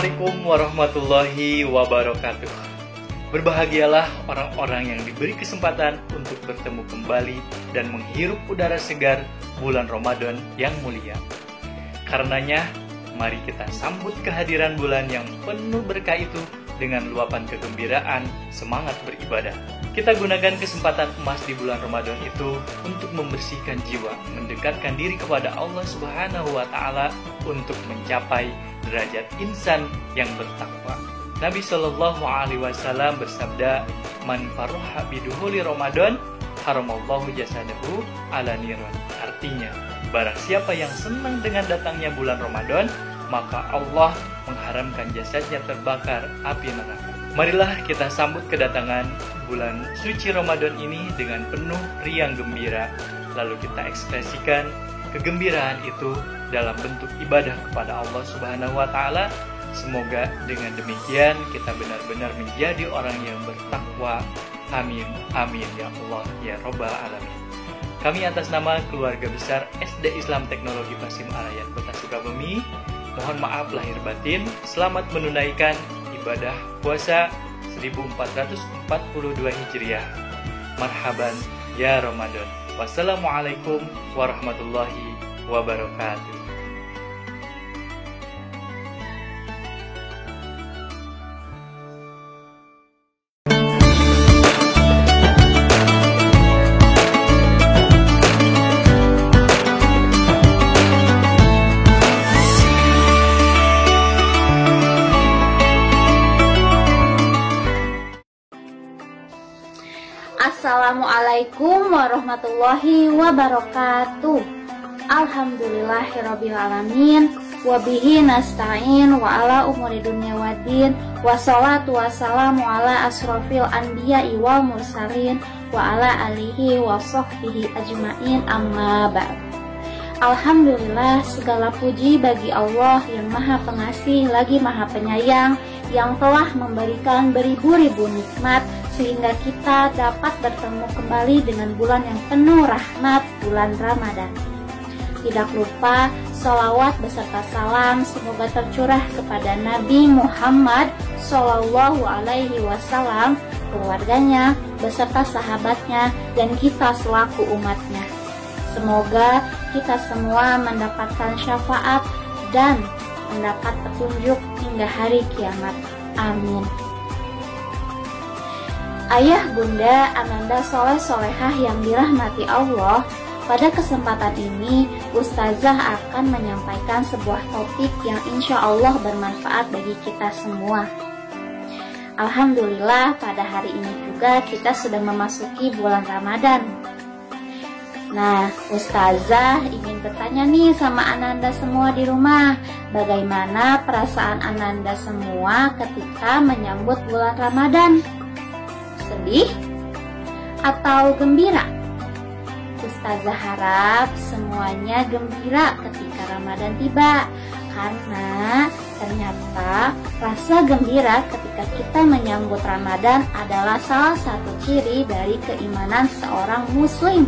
Assalamualaikum warahmatullahi wabarakatuh. Berbahagialah orang-orang yang diberi kesempatan untuk bertemu kembali dan menghirup udara segar bulan Ramadan yang mulia. Karenanya, mari kita sambut kehadiran bulan yang penuh berkah itu dengan luapan kegembiraan, semangat beribadah. Kita gunakan kesempatan emas di bulan Ramadan itu untuk membersihkan jiwa, mendekatkan diri kepada Allah Subhanahu wa Ta'ala untuk mencapai derajat insan yang bertakwa. Nabi Shallallahu Alaihi Wasallam bersabda, "Man farroha biduhuli Ramadan, haramallahu jasadahu ala niran." Artinya, barang siapa yang senang dengan datangnya bulan Ramadan, maka Allah mengharamkan jasadnya terbakar api neraka. Marilah kita sambut kedatangan bulan suci Ramadan ini dengan penuh riang gembira, lalu kita ekspresikan kegembiraan itu dalam bentuk ibadah kepada Allah Subhanahu wa Ta'ala. Semoga dengan demikian kita benar-benar menjadi orang yang bertakwa. Amin, amin ya Allah ya Rabbal Alamin. Kami atas nama keluarga besar SD Islam Teknologi Pasim Arayan Kota Sukabumi, mohon maaf lahir batin. Selamat menunaikan ibadah puasa 1442 Hijriah. Marhaban ya Ramadan. Wassalamualaikum warahmatullahi wabarakatuh. Assalamualaikum warahmatullahi wabarakatuh. Alhamdulillahirabbil alamin, wabihi nasta'in wa ala umuri dunya waddin, wassalatu wassalamu ala asrofil anbiya'i wal mursalin wa ala alihi wa sahbihi ajmain, amma ba'd. Alhamdulillah, segala puji bagi Allah yang maha pengasih lagi maha penyayang, yang telah memberikan beribu-ribu nikmat sehingga kita dapat bertemu kembali dengan bulan yang penuh rahmat, bulan Ramadan. Tidak lupa sholawat beserta salam semoga tercurah kepada Nabi Muhammad Sallallahu Alaihi Wasallam, keluarganya, beserta sahabatnya, dan kita selaku umatnya. Semoga kita semua mendapatkan syafaat dan mendapat petunjuk hingga hari kiamat. Amin. Ayah, bunda, ananda soleh-solehah yang dirahmati Allah, pada kesempatan ini Ustazah akan menyampaikan sebuah topik yang insya Allah bermanfaat bagi kita semua. Alhamdulillah, pada hari ini juga kita sudah memasuki bulan Ramadan. Nah, Ustazah ingin bertanya nih sama ananda semua di rumah, bagaimana perasaan ananda semua ketika menyambut bulan Ramadan? Sedih atau gembira? Ustazah harap semuanya gembira ketika Ramadan tiba, karena ternyata rasa gembira ketika kita menyambut Ramadan adalah salah satu ciri dari keimanan seorang muslim.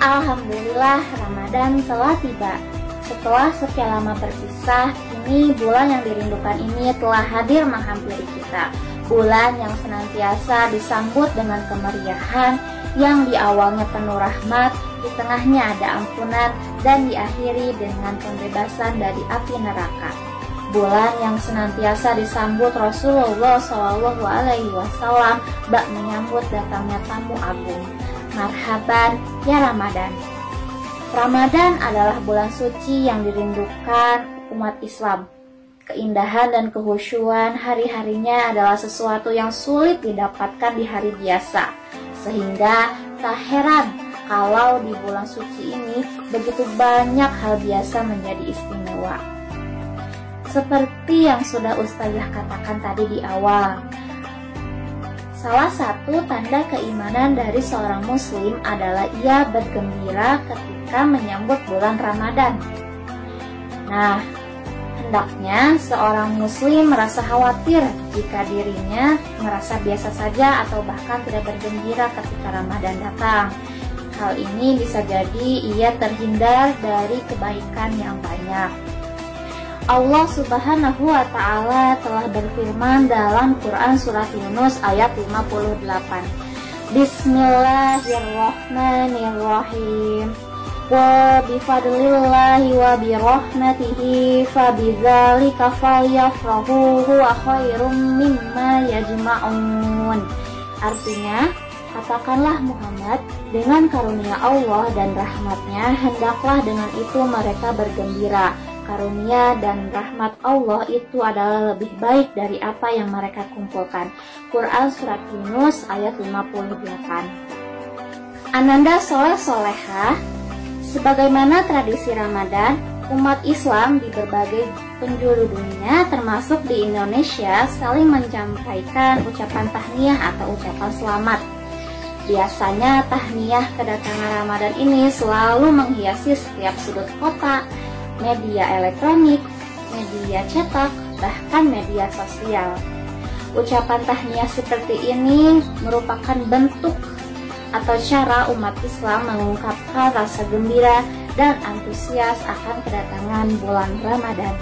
Alhamdulillah, Ramadan telah tiba. Setelah sekian lama berpisah, kini bulan yang dirindukan ini telah hadir menghampiri kita. Bulan yang senantiasa disambut dengan kemeriahan, yang di awalnya penuh rahmat, di tengahnya ada ampunan, dan diakhiri dengan pembebasan dari api neraka. Bulan yang senantiasa disambut Rasulullah Shallallahu Alaihi Wasallam bak menyambut datangnya tamu agung. Marhaban ya Ramadan. Ramadan adalah bulan suci yang dirindukan umat Islam. Keindahan dan kehusyuan hari-harinya adalah sesuatu yang sulit didapatkan di hari biasa. Sehingga tak heran kalau di bulan suci ini begitu banyak hal biasa menjadi istimewa. Seperti yang sudah Ustazah katakan tadi di awal, salah satu tanda keimanan dari seorang muslim adalah ia bergembira ketika menyambut bulan Ramadan. Nah, hendaknya seorang muslim merasa khawatir jika dirinya merasa biasa saja atau bahkan tidak bergembira ketika Ramadan datang. Hal ini bisa jadi ia terhindar dari kebaikan yang banyak. Allah Subhanahu wa Ta'ala telah berfirman dalam Quran Surat Yunus ayat 58. Bismillahirrahmanirrahim. Wa bifadlillahi wa birahmatihi fabidzalika falyafrahu huwa khairum mimma yajma'un. Artinya, katakanlah Muhammad, dengan karunia Allah dan rahmatnya hendaklah dengan itu mereka bergembira. Karunia dan rahmat Allah itu adalah lebih baik dari apa yang mereka kumpulkan. Quran Surat Yunus ayat 58. Ananda Soleh Solehah, sebagaimana tradisi Ramadan, umat Islam di berbagai penjuru dunia termasuk di Indonesia saling menyampaikan ucapan tahniyah atau ucapan selamat. Biasanya tahniyah kedatangan Ramadan ini selalu menghiasi setiap sudut kota, media elektronik, media cetak, bahkan media sosial. Ucapan tahniyah seperti ini merupakan bentuk atau cara umat Islam mengungkapkan rasa gembira dan antusias akan kedatangan bulan Ramadan.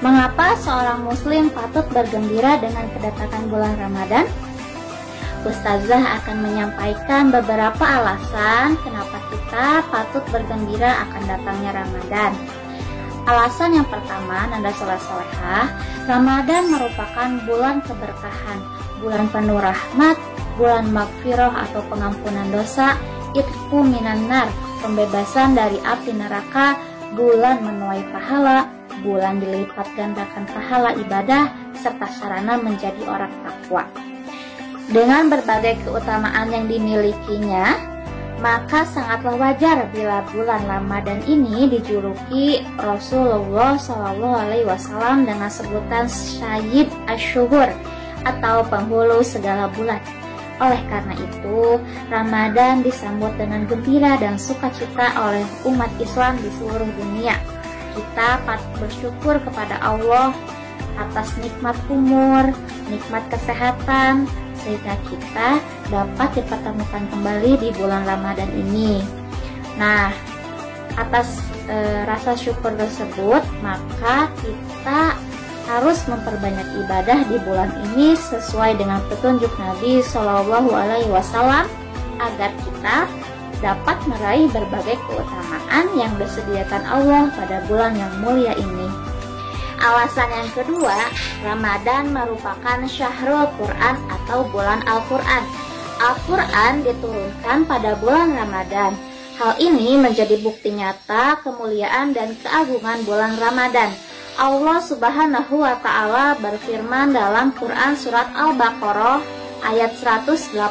Mengapa seorang muslim patut bergembira dengan kedatangan bulan Ramadan? Ustazah akan menyampaikan beberapa alasan kenapa kita patut bergembira akan datangnya Ramadan. Alasan yang pertama, Nanda Soleh Solehah, Ramadan merupakan bulan keberkahan, bulan penuh rahmat, bulan magfirah atau pengampunan dosa, itqu minan nar, pembebasan dari api neraka, bulan menuai pahala, bulan dilipat gandakan pahala ibadah, serta sarana menjadi orang takwa. Dengan berbagai keutamaan yang dimilikinya, maka sangatlah wajar bila bulan Ramadan ini dijuluki Rasulullah SAW dengan sebutan Sayyid Asyhur atau penghulu segala bulan. Oleh karena itu, Ramadan disambut dengan gembira dan sukacita oleh umat Islam di seluruh dunia. Kita patut bersyukur kepada Allah atas nikmat umur, nikmat kesehatan, sehingga kita dapat dipertemukan kembali di bulan Ramadan ini. Nah, atas rasa syukur tersebut, maka kita harus memperbanyak ibadah di bulan ini sesuai dengan petunjuk Nabi Shallallahu Alaihi Wasallam agar kita dapat meraih berbagai keutamaan yang disediakan Allah pada bulan yang mulia ini. Alasan yang kedua, Ramadan merupakan Syahrul Quran atau bulan Al-Quran. Al-Quran diturunkan pada bulan Ramadan. Hal ini menjadi bukti nyata kemuliaan dan keagungan bulan Ramadan. Allah Subhanahu wa Ta'ala berfirman dalam Quran Surat Al-Baqarah ayat 185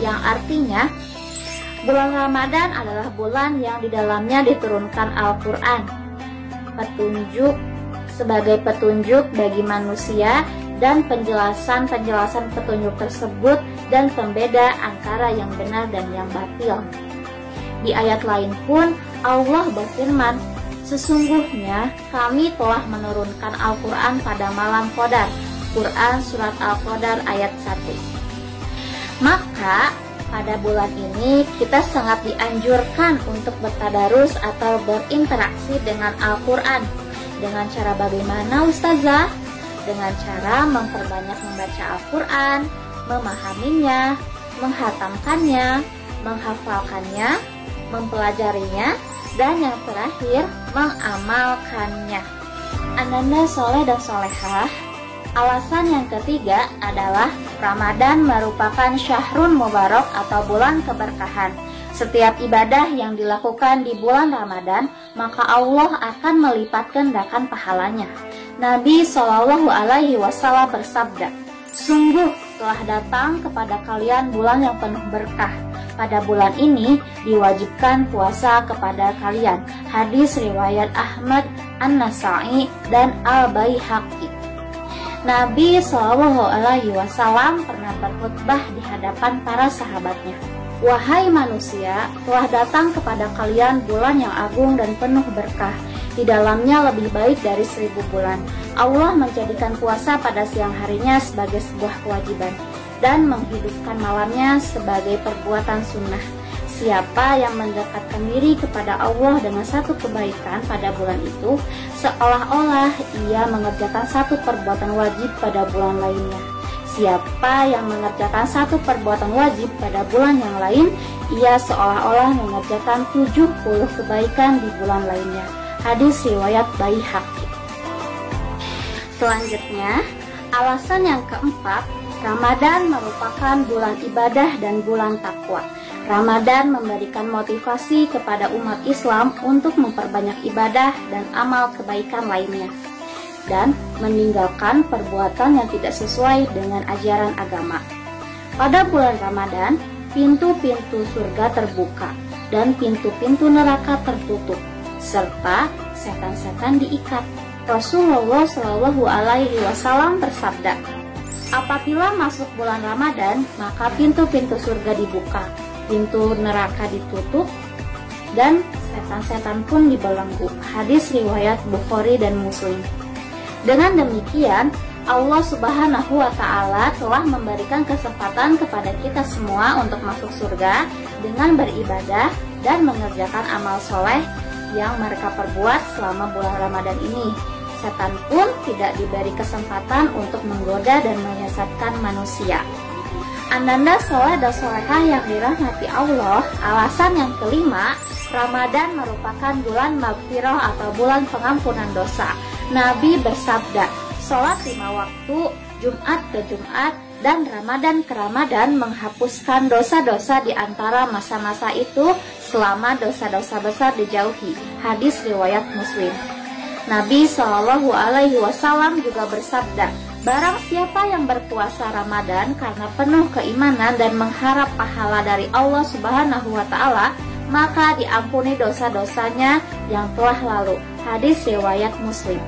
yang artinya, bulan Ramadan adalah bulan yang di dalamnya diturunkan Al-Quran, sebagai petunjuk bagi manusia dan penjelasan petunjuk tersebut dan pembeda antara yang benar dan yang batil. Di ayat lain pun Allah berfirman, sesungguhnya kami telah menurunkan Al-Quran pada malam Qadar. Quran Surat Al-Qadar ayat 1. Maka pada bulan ini kita sangat dianjurkan untuk bertadarus atau berinteraksi dengan Al-Quran. Dengan cara bagaimana, Ustazah? Dengan cara memperbanyak membaca Al-Quran, memahaminya, menghatamkannya, menghafalkannya, mempelajarinya, dan yang terakhir, mengamalkannya. Ananda Soleh dan Solehah, alasan yang ketiga adalah Ramadan merupakan Syahrun Mubarak atau bulan keberkahan. Setiap ibadah yang dilakukan di bulan Ramadan, maka Allah akan melipat gandakan pahalanya. Nabi Shallallahu Alaihi Wasallam bersabda, sungguh telah datang kepada kalian bulan yang penuh berkah. Pada bulan ini diwajibkan puasa kepada kalian. Hadis riwayat Ahmad, An-Nasa'i, dan Al-Baihaqi. Nabi Shallallahu Alaihi Wasallam pernah berkhutbah di hadapan para sahabatnya. Wahai manusia, telah datang kepada kalian bulan yang agung dan penuh berkah. Di dalamnya lebih baik dari 1000 bulan. Allah menjadikan puasa pada siang harinya sebagai sebuah kewajiban dan menghidupkan malamnya sebagai perbuatan sunnah. Siapa yang mendekatkan diri kepada Allah dengan satu kebaikan pada bulan itu, seolah-olah ia mengerjakan satu perbuatan wajib pada bulan lainnya. Siapa yang mengerjakan satu perbuatan wajib pada bulan yang lain, ia seolah-olah mengerjakan 70 kebaikan di bulan lainnya. Hadis riwayat Baihaqi. Selanjutnya, alasan yang keempat, Ramadan merupakan bulan ibadah dan bulan takwa. Ramadan memberikan motivasi kepada umat Islam untuk memperbanyak ibadah dan amal kebaikan lainnya, dan meninggalkan perbuatan yang tidak sesuai dengan ajaran agama. Pada bulan Ramadan, pintu-pintu surga terbuka dan pintu-pintu neraka tertutup, serta setan-setan diikat. Rasulullah Shallallahu Alaihi Wasallam bersabda, apabila masuk bulan Ramadan, maka pintu-pintu surga dibuka, pintu neraka ditutup, dan setan-setan pun dibelenggu. Hadis riwayat Bukhari dan Muslim. Dengan demikian, Allah Subhanahu wa Ta'ala telah memberikan kesempatan kepada kita semua untuk masuk surga dengan beribadah dan mengerjakan amal soleh yang mereka perbuat selama bulan Ramadan ini. Setan pun tidak diberi kesempatan untuk menggoda dan menyesatkan manusia. Ananda soleh dan solehah yang dirahmati Allah, alasan yang kelima, Ramadan merupakan bulan maghfirah atau bulan pengampunan dosa. Nabi bersabda, sholat 5 waktu, Jumat ke Jumat, dan Ramadan ke Ramadan menghapuskan dosa-dosa di antara masa-masa itu selama dosa-dosa besar dijauhi. Hadis riwayat Muslim. Nabi Shallallahu Alaihi Wasallam juga bersabda, barang siapa yang berpuasa Ramadan karena penuh keimanan dan mengharap pahala dari Allah Subhanahu wa Ta'ala, maka diampuni dosa-dosanya yang telah lalu. Hadis riwayat Muslim.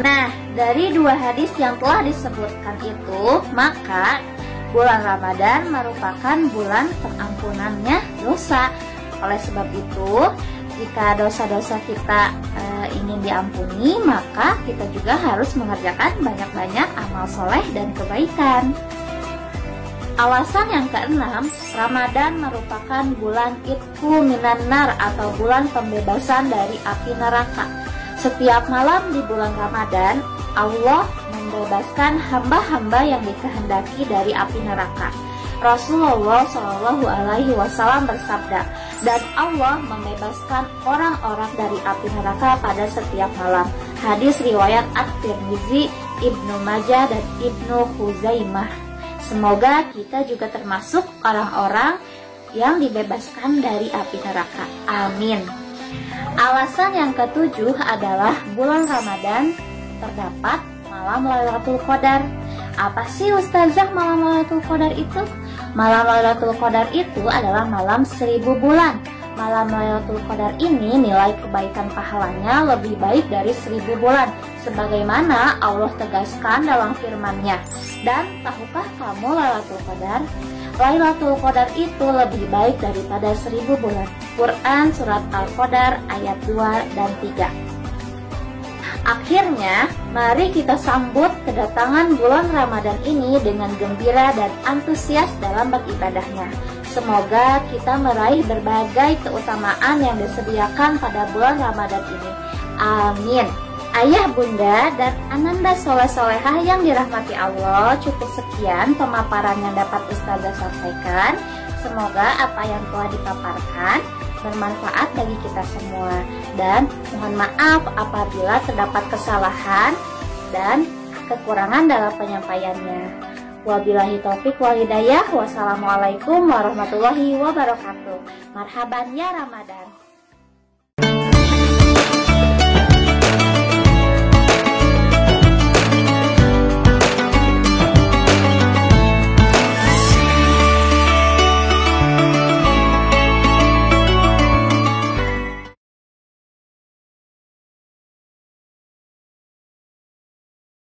Nah, dari dua hadis yang telah disebutkan itu, maka bulan Ramadan merupakan bulan pengampunannya dosa. Oleh sebab itu, jika dosa-dosa kita ingin diampuni, maka kita juga harus mengerjakan banyak-banyak amal soleh dan kebaikan. Alasan yang keenam, Ramadan merupakan bulan Itqu minan nar atau bulan pembebasan dari api neraka. Setiap malam di bulan Ramadan, Allah membebaskan hamba-hamba yang dikehendaki dari api neraka. Rasulullah Shallallahu Alaihi Wasallam bersabda, dan Allah membebaskan orang-orang dari api neraka pada setiap malam. Hadis riwayat At-Tirmizi, Ibnu Majah, dan Ibnu Khuzaimah. Semoga kita juga termasuk orang-orang yang dibebaskan dari api neraka. Amin. Alasan yang ketujuh adalah bulan Ramadan terdapat malam Lailatul Qadar. Apa sih Ustazah malam Lailatul Qadar itu? Malam Lailatul Qadar itu adalah malam 1000 bulan. Malam Lailatul Qadar ini nilai kebaikan pahalanya lebih baik dari 1000 bulan, sebagaimana Allah tegaskan dalam firman-Nya. Dan tahukah kamu Lailatul Qadar? Lailatul Qadar itu lebih baik daripada 1000 bulan. Quran Surat Al-Qadar ayat 2 dan 3. Akhirnya, mari kita sambut kedatangan bulan Ramadan ini dengan gembira dan antusias dalam beribadahnya. Semoga kita meraih berbagai keutamaan yang disediakan pada bulan Ramadan ini. Amin. Ayah, bunda, dan ananda soleh-solehah yang dirahmati Allah, cukup sekian pemaparan yang dapat Ustazah sampaikan. Semoga apa yang telah dipaparkan bermanfaat bagi kita semua, dan mohon maaf apabila terdapat kesalahan dan kekurangan dalam penyampaiannya. Wabillahi taufik wal hidayah. Wassalamualaikum warahmatullahi wabarakatuh. Marhaban ya Ramadan.